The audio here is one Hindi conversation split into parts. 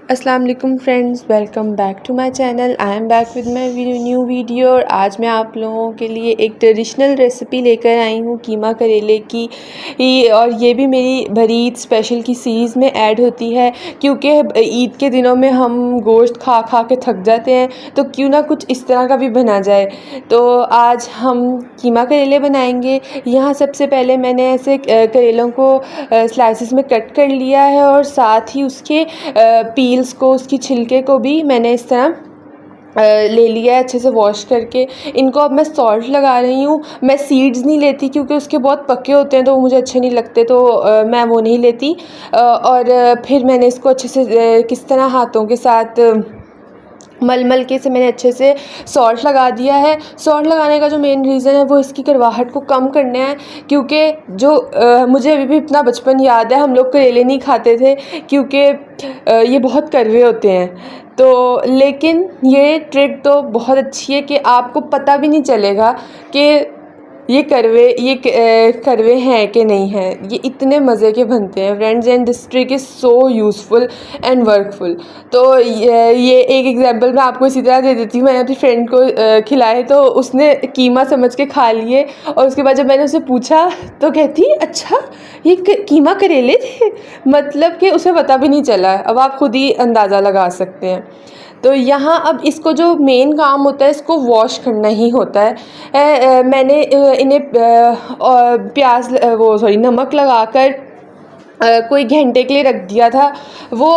अस्सलाम वालेकुम friends, welcome back to my channel. I am back with my new video. और आज मैं आप लोगों के लिए एक ट्रेडिशनल रेसिपी लेकर आई हूँ कीमा करेले की। और ये भी मेरी भरी ईद स्पेशल की सीरीज़ में ऐड होती है, क्योंकि ईद के दिनों में हम गोश्त खा खा के थक जाते हैं, तो क्यों ना कुछ इस तरह का भी बना जाए। तो आज हम कीमा करेले बनाएंगे। यहाँ सबसे पहले मैंने ऐसे करेलों को स्लाइसिस में कट कर लिया है, और साथ ही उसके पील्स को, उसकी छिलके को भी मैंने इस तरह ले लिया है अच्छे से वॉश करके। इनको अब मैं सॉल्ट लगा रही हूँ। मैं सीड्स नहीं लेती, क्योंकि उसके बहुत पके होते हैं तो वो मुझे अच्छे नहीं लगते, तो मैं वो नहीं लेती। और फिर मैंने इसको अच्छे से किस तरह हाथों के साथ मल के से मैंने अच्छे से सॉल्ट लगा दिया है। सॉल्ट लगाने का जो मेन रीज़न है वो इसकी कड़वाहट को कम करना है, क्योंकि जो मुझे अभी भी इतना बचपन याद है, हम लोग करेले नहीं खाते थे क्योंकि ये बहुत कड़वे होते हैं। तो लेकिन ये ट्रिक तो बहुत अच्छी है कि आपको पता भी नहीं चलेगा कि ये करवे हैं कि नहीं हैं। ये इतने मज़े के बनते हैं friends, and this trick is so useful and workful. तो ये एक एग्जांपल मैं आपको इसी तरह दे देती हूँ। मैंने अपनी फ्रेंड को खिलाए तो उसने कीमा समझ के खा लिए, और उसके बाद जब मैंने उसे पूछा तो कहती अच्छा ये कीमा करेले थे, मतलब कि उसे पता भी नहीं चला। अब आप खुद ही अंदाज़ा लगा सकते हैं। तो यहाँ अब इसको जो मेन काम होता है, इसको वॉश करना ही होता है। मैंने इन्हें नमक लगाकर कोई घंटे के लिए रख दिया था। वो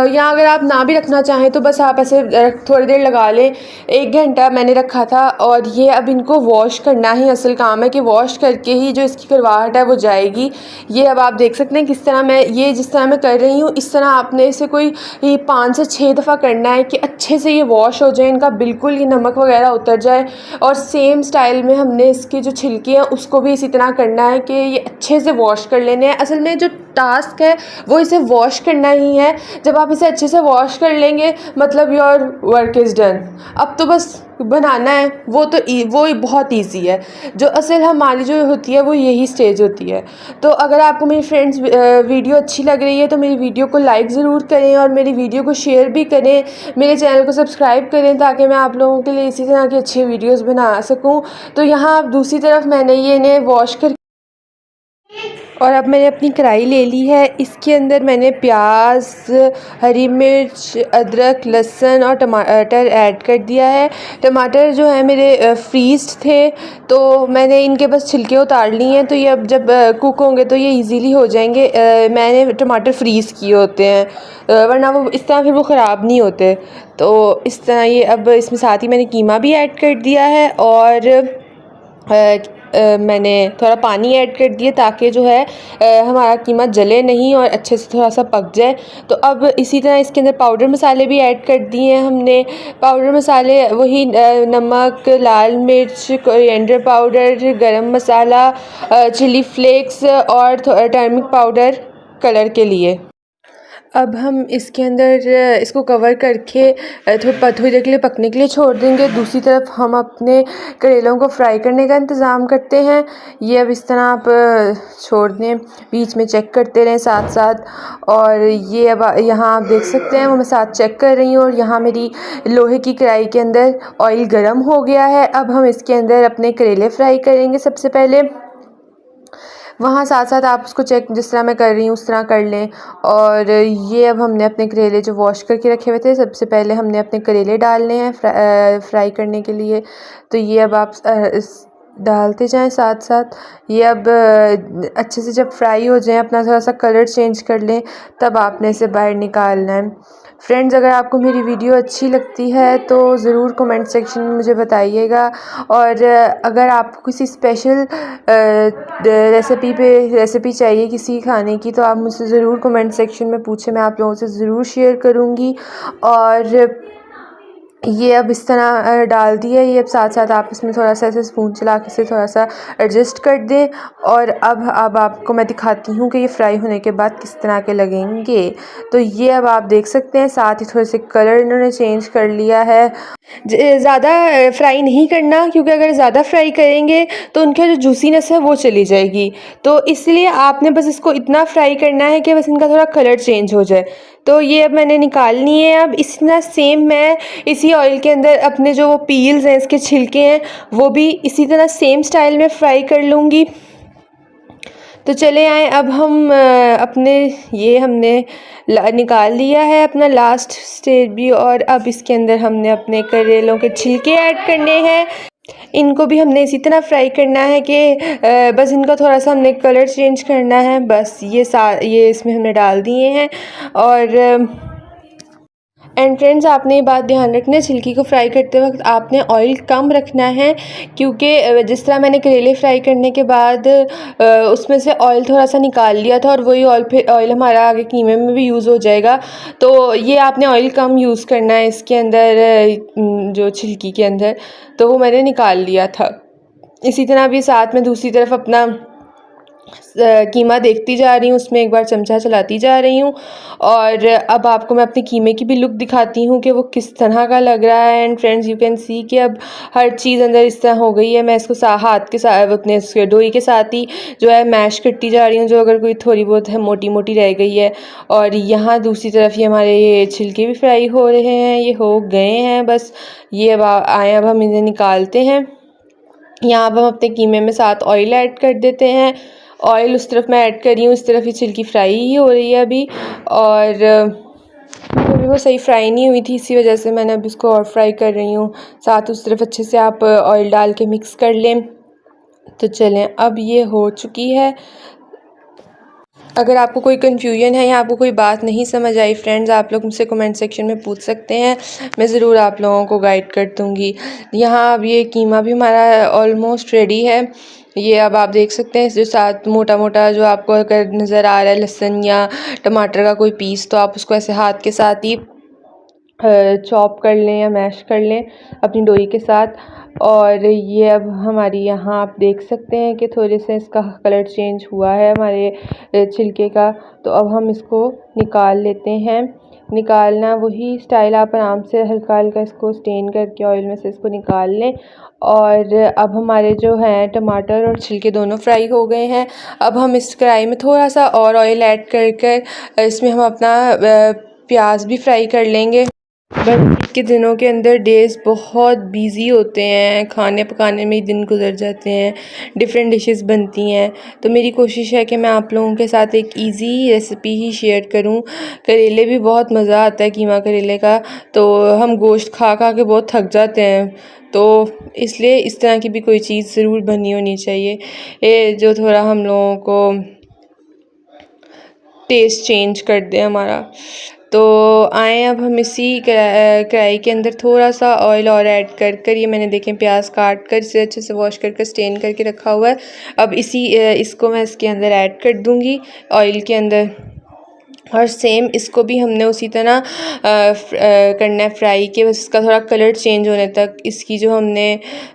यहाँ अगर आप ना भी रखना चाहें तो बस आप ऐसे थोड़ी देर लगा लें। 1 घंटा मैंने रखा था। और ये अब इनको वॉश करना ही असल काम है, कि वॉश करके ही जो इसकी कड़वाहट है वो जाएगी। ये अब आप देख सकते हैं किस तरह मैं जिस तरह मैं कर रही हूँ, इस तरह आपने इसे कोई 5 से 6 दफ़ा करना है, कि अच्छे से ये वॉश हो जाए, इनका बिल्कुल ये नमक वगैरह उतर जाए। और सेम स्टाइल में हमने इसके जो छिलके हैं उसको भी इसी तरह करना है, कि ये अच्छे से वॉश कर लेने हैं। असल में जो टास्क है वो इसे वॉश करना ही है। जब आप इसे अच्छे से वॉश कर लेंगे, मतलब योर वर्क इज़ डन। अब तो बस बनाना है। वो बहुत इजी है। जो असल हमारी जो होती है वो यही स्टेज होती है। तो अगर आपको मेरी फ्रेंड्स वीडियो अच्छी लग रही है तो मेरी वीडियो को लाइक ज़रूर करें, और मेरी वीडियो को शेयर भी करें। मेरे चैनल को सब्सक्राइब करें, ताकि मैं आप लोगों के लिए इसी तरह की अच्छी वीडियोस बना सकूं। तो यहाँ आप दूसरी तरफ मैंने ये इन्हें वॉश कर, और अब मैंने अपनी कढ़ाई ले ली है। इसके अंदर मैंने प्याज, हरी मिर्च, अदरक, लहसुन और टमाटर ऐड कर दिया है। टमाटर जो है मेरे फ्रीज़्ड थे, तो मैंने इनके बस छिलके उतार लिए हैं। तो ये अब जब कुक होंगे तो ये इजीली हो जाएंगे। मैंने टमाटर फ्रीज़ किए होते हैं, वरना वो इस तरह फिर वो ख़राब नहीं होते। तो इस तरह ये अब इसमें साथ ही मैंने कीमा भी ऐड कर दिया है, और मैंने थोड़ा पानी ऐड कर दिया, ताकि जो है हमारा कीमा जले नहीं और अच्छे से थोड़ा सा पक जाए। तो अब इसी तरह इसके अंदर पाउडर मसाले भी ऐड कर दिए हैं हमने। पाउडर मसाले वही नमक, लाल मिर्च, कोरिएंडर पाउडर, गरम मसाला, चिली फ्लेक्स और टर्मरिक पाउडर कलर के लिए। अब हम इसके अंदर इसको कवर करके थोड़ी देर के लिए पकने के लिए छोड़ देंगे। दूसरी तरफ हम अपने करेलों को फ्राई करने का इंतज़ाम करते हैं। ये अब इस तरह आप छोड़ दें, बीच में चेक करते रहें साथ साथ। और ये अब यहाँ आप देख सकते हैं, वो मैं साथ चेक कर रही हूँ। और यहाँ मेरी लोहे की कढ़ाई के अंदर ऑयल गर्म हो गया है। अब हम इसके अंदर अपने करेले फ्राई करेंगे। सबसे पहले वहाँ साथ साथ आप उसको चेक, जिस तरह मैं कर रही हूँ उस तरह कर लें। और ये अब हमने अपने करेले जो वॉश करके रखे हुए थे, सबसे पहले हमने अपने करेले डालने हैं फ्राई करने के लिए। तो ये अब आप डालते जाएं साथ साथ। ये अब अच्छे से जब फ्राई हो जाएं, अपना थोड़ा सा कलर चेंज कर लें, तब आपने इसे बाहर निकालना है। फ्रेंड्स, अगर आपको मेरी वीडियो अच्छी लगती है तो ज़रूर कमेंट सेक्शन में मुझे बताइएगा। और अगर आपको किसी स्पेशल रेसिपी चाहिए किसी खाने की, तो आप मुझसे ज़रूर कमेंट सेक्शन में पूछें, मैं आप लोगों से ज़रूर शेयर करूँगी। और ये अब इस तरह डाल दिया। ये अब साथ साथ आप इसमें थोड़ा सा ऐसे स्पून चला के इसे थोड़ा सा एडजस्ट कर दें। और अब आपको मैं दिखाती हूँ कि ये फ्राई होने के बाद किस तरह के लगेंगे। तो ये अब आप देख सकते हैं, साथ ही थोड़े से कलर इन्होंने चेंज कर लिया है। ज़्यादा फ्राई नहीं करना, क्योंकि अगर ज़्यादा फ्राई करेंगे तो उनका जो जूसीनेस है वो चली जाएगी। तो इसलिए आपने बस इसको इतना फ्राई करना है कि बस इनका थोड़ा कलर चेंज हो जाए। तो ये अब मैंने निकालनी है। अब इसी तरह सेम मैं इसी ऑयल के अंदर अपने जो पील्स हैं, इसके छिलके हैं, वो भी इसी तरह सेम स्टाइल में फ्राई कर लूँगी। तो चले आए अब हम अपने ये हमने निकाल लिया है अपना लास्ट स्टेज भी, और अब इसके अंदर हमने अपने करेलों के छिलके ऐड करने हैं। इनको भी हमने इसी तरह फ्राई करना है कि बस इनका थोड़ा सा हमने कलर चेंज करना है, बस ये इसमें हमने डाल दिए हैं। और एंड फ्रेंड्स, आपने ये बात ध्यान रखना है, छिलकी को फ्राई करते वक्त आपने ऑयल कम रखना है, क्योंकि जिस तरह मैंने करेले फ्राई करने के बाद उसमें से ऑयल थोड़ा सा निकाल लिया था, और वही ऑयल हमारा आगे कीमे में भी यूज़ हो जाएगा। तो ये आपने ऑयल कम यूज़ करना है इसके अंदर, जो छिलकी के अंदर, तो वो मैंने निकाल लिया था। इसी तरह भी साथ में दूसरी तरफ अपना कीमा देखती जा रही हूँ, उसमें एक बार चमचा चलाती जा रही हूँ। और अब आपको मैं अपने कीमे की भी लुक दिखाती हूँ कि वो किस तरह का लग रहा है। And friends, you can see कि अब हर चीज़ अंदर इस तरह हो गई है। मैं इसको हाथ के साथ अपने डोई के साथ ही जो है मैश करती जा रही हूँ, जो अगर कोई थोड़ी बहुत है मोटी मोटी रह गई है। और यहाँ दूसरी तरफ ये हमारे ये छिलके भी फ्राई हो रहे हैं, ये हो गए हैं बस। ये अब हम इन्हें निकालते हैं। यहाँ अब हम अपने कीमे में साथ ऑयल ऐड कर देते हैं। ऑयल उस तरफ मैं ऐड कर रही हूँ, इस तरफ ये छिलकी फ्राई ही हो रही है अभी, और अभी वो सही फ्राई नहीं हुई थी, इसी वजह से मैंने अब इसको और फ्राई कर रही हूँ। साथ उस तरफ अच्छे से आप ऑयल डाल के मिक्स कर लें। तो चलें, अब ये हो चुकी है। अगर आपको कोई कन्फ्यूजन है या आपको कोई बात नहीं समझ आई फ्रेंड्स, आप लोग मुझसे कमेंट सेक्शन में पूछ सकते हैं, मैं ज़रूर आप लोगों को गाइड कर दूँगी। यहाँ अब ये कीमा भी हमारा ऑलमोस्ट रेडी है। ये अब आप देख सकते हैं, जो साथ मोटा मोटा जो आपको अगर नज़र आ रहा है लहसुन या टमाटर का कोई पीस, तो आप उसको ऐसे हाथ के साथ ही चॉप कर लें या मैश कर लें अपनी डोई के साथ। और ये अब हमारी यहाँ आप देख सकते हैं कि थोड़े से इसका कलर चेंज हुआ है हमारे छिलके का। तो अब हम इसको निकाल लेते हैं। निकालना वही स्टाइल, आप आराम से हल्का हल्का इसको स्टेन करके ऑयल में से इसको निकाल लें। और अब हमारे जो हैं टमाटर और छिलके दोनों फ्राई हो गए हैं। अब हम इस कढ़ाई में थोड़ा सा और ऑयल ऐड कर इसमें हम अपना प्याज भी फ्राई कर लेंगे। बस के दिनों के अंदर डेज़ बहुत बिज़ी होते हैं, खाने पकाने में ही दिन गुजर जाते हैं, डिफरेंट डिशेस बनती हैं। तो मेरी कोशिश है कि मैं आप लोगों के साथ एक इजी रेसिपी ही शेयर करूं। करेले भी बहुत मज़ा आता है कीमा करेले का, तो हम गोश्त खा खा के बहुत थक जाते हैं, तो इसलिए इस तरह की भी कोई चीज़ ज़रूर बनी होनी चाहिए, ये जो थोड़ा हम लोगों को टेस्ट चेंज कर दे हमारा। तो आए अब हम इसी कढ़ाई के अंदर थोड़ा सा ऑयल और ऐड कर ये मैंने देखें प्याज काट कर इसे अच्छे से वॉश कर स्टेन करके रखा हुआ है। अब इसको मैं इसके अंदर ऐड कर दूंगी ऑयल के अंदर। और सेम इसको भी हमने उसी तरह करना है फ्राई के, बस इसका थोड़ा कलर चेंज होने तक इसकी जो हमने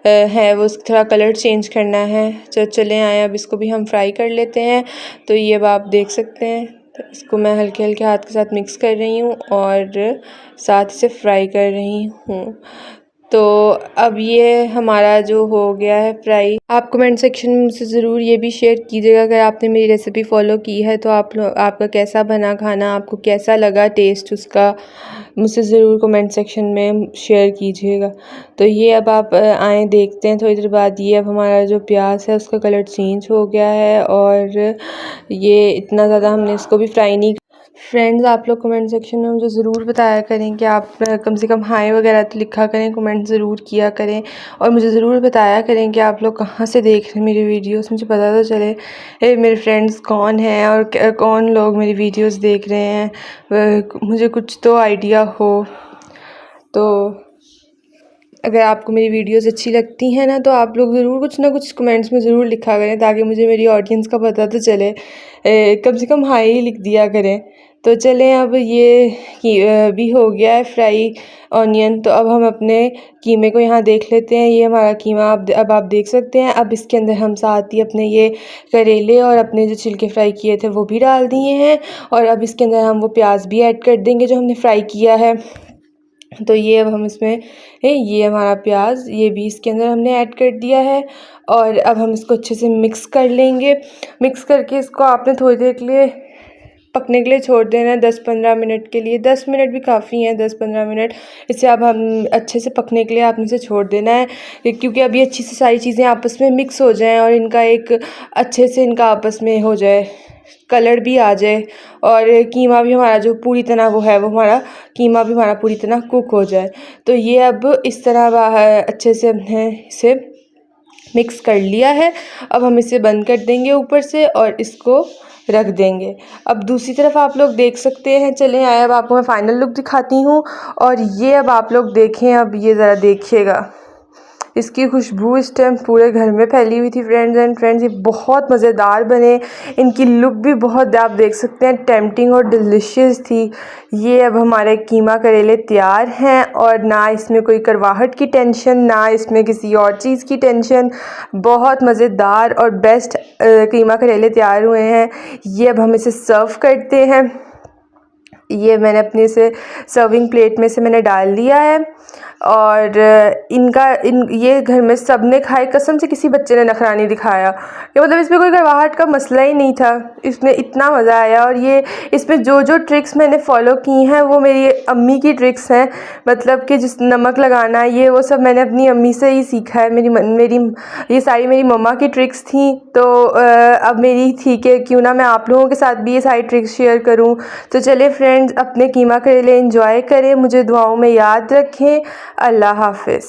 है वो थोड़ा कलर चेंज करना है। चले आए अब इसको भी हम फ्राई कर लेते हैं। तो ये अब आप देख सकते हैं, तो इसको मैं हल्के हल्के हाथ के साथ मिक्स कर रही हूँ और साथ से फ्राई कर रही हूँ। तो अब ये हमारा जो हो गया है फ्राई। आप कमेंट सेक्शन में मुझसे ज़रूर ये भी शेयर कीजिएगा अगर आपने मेरी रेसिपी फॉलो की है तो आपका कैसा बना खाना, आपको कैसा लगा टेस्ट उसका, मुझसे ज़रूर कमेंट सेक्शन में शेयर कीजिएगा। तो ये अब आप आए देखते हैं थोड़ी देर बाद, ये अब हमारा जो प्याज है उसका कलर चेंज हो गया है, और ये इतना ज़्यादा हमने इसको भी फ्राई नहीं। फ्रेंड्स, आप लोग कमेंट सेक्शन में मुझे ज़रूर बताया करें कि आप कम से कम हाय वगैरह तो लिखा करें, कमेंट ज़रूर किया करें, और मुझे ज़रूर बताया करें कि आप लोग कहाँ से देख रहे हैं मेरी वीडियोस, मुझे पता तो चले मेरे फ्रेंड्स कौन हैं और कौन लोग मेरी वीडियोस देख रहे हैं, मुझे कुछ तो आइडिया हो। तो अगर आपको मेरी वीडियोस अच्छी लगती हैं ना, तो आप लोग ज़रूर कुछ ना कुछ कमेंट्स में ज़रूर लिखा करें, ताकि मुझे मेरी ऑडियंस का पता तो चले। कम से कम हाई ही लिख दिया करें। तो चलें, अब ये भी हो गया है फ्राई ऑनियन। तो अब हम अपने कीमे को यहाँ देख लेते हैं। ये हमारा कीमा अब आप देख सकते हैं। अब इसके अंदर हम साथ ही अपने ये करेले और अपने जो छिलके फ्राई किए थे वो भी डाल दिए हैं, और अब इसके अंदर हम वो प्याज भी ऐड कर देंगे जो हमने फ्राई किया है। तो ये अब हम इसमें ये हमारा प्याज ये भी इसके अंदर हमने ऐड कर दिया है, और अब हम इसको अच्छे से मिक्स कर लेंगे। मिक्स करके इसको आपने थोड़ी देर के लिए पकने के लिए छोड़ देना है 10-15 मिनट के लिए। 10 मिनट भी काफ़ी हैं, 10-15 मिनट। इसे अब हम अच्छे से पकने के लिए आपने इसे छोड़ देना है, क्योंकि अभी अच्छी से सारी चीज़ें आपस में मिक्स हो जाएं और इनका एक अच्छे से इनका आपस में हो जाए, कलर भी आ जाए और कीमा भी हमारा जो पूरी तरह वो है वो हमारा कीमा भी हमारा पूरी तरह कुक हो जाए। तो ये अब इस तरह अच्छे से हमने इसे मिक्स कर लिया है। अब हम इसे बंद कर देंगे ऊपर से और इसको रख देंगे। अब दूसरी तरफ आप लोग देख सकते हैं। चलें आए अब आपको मैं फ़ाइनल लुक दिखाती हूँ और ये अब आप लोग देखें, अब ये ज़रा देखिएगा, इसकी खुशबू इस टाइम पूरे घर में फैली हुई थी फ्रेंड्स। ये बहुत मज़ेदार बने, इनकी लुक भी बहुत आप देख सकते हैं टेम्पटिंग और डिलीशियस थी। ये अब हमारे कीमा करेले तैयार हैं और ना इसमें कोई करवाहट की टेंशन, ना इसमें किसी और चीज़ की टेंशन। बहुत मज़ेदार और बेस्ट कीमा करेले तैयार हुए हैं। ये अब हम इसे सर्व करते हैं। ये मैंने अपने से सर्विंग प्लेट में से मैंने डाल लिया है और ये घर में सब ने खाए, कसम से किसी बच्चे ने नखरा नहीं दिखाया कि मतलब इसमें कोई करवाहट का मसला ही नहीं था। इसमें इतना मज़ा आया और ये इसमें जो जो ट्रिक्स मैंने फ़ॉलो की हैं वो मेरी अम्मी की ट्रिक्स हैं, मतलब कि जिस नमक लगाना ये वो सब मैंने अपनी अम्मी से ही सीखा है। मेरी ये सारी मेरी मम्मा की ट्रिक्स थी, तो अब मेरी थी कि क्यों ना मैं आप लोगों के साथ भी ये सारी ट्रिक्स शेयर करूँ। तो चलिए फ्रेंड्स, अपने कीमा करेले एंजॉय करें, मुझे दुआओं में याद रखें। अल्लाह हाफ़िज़।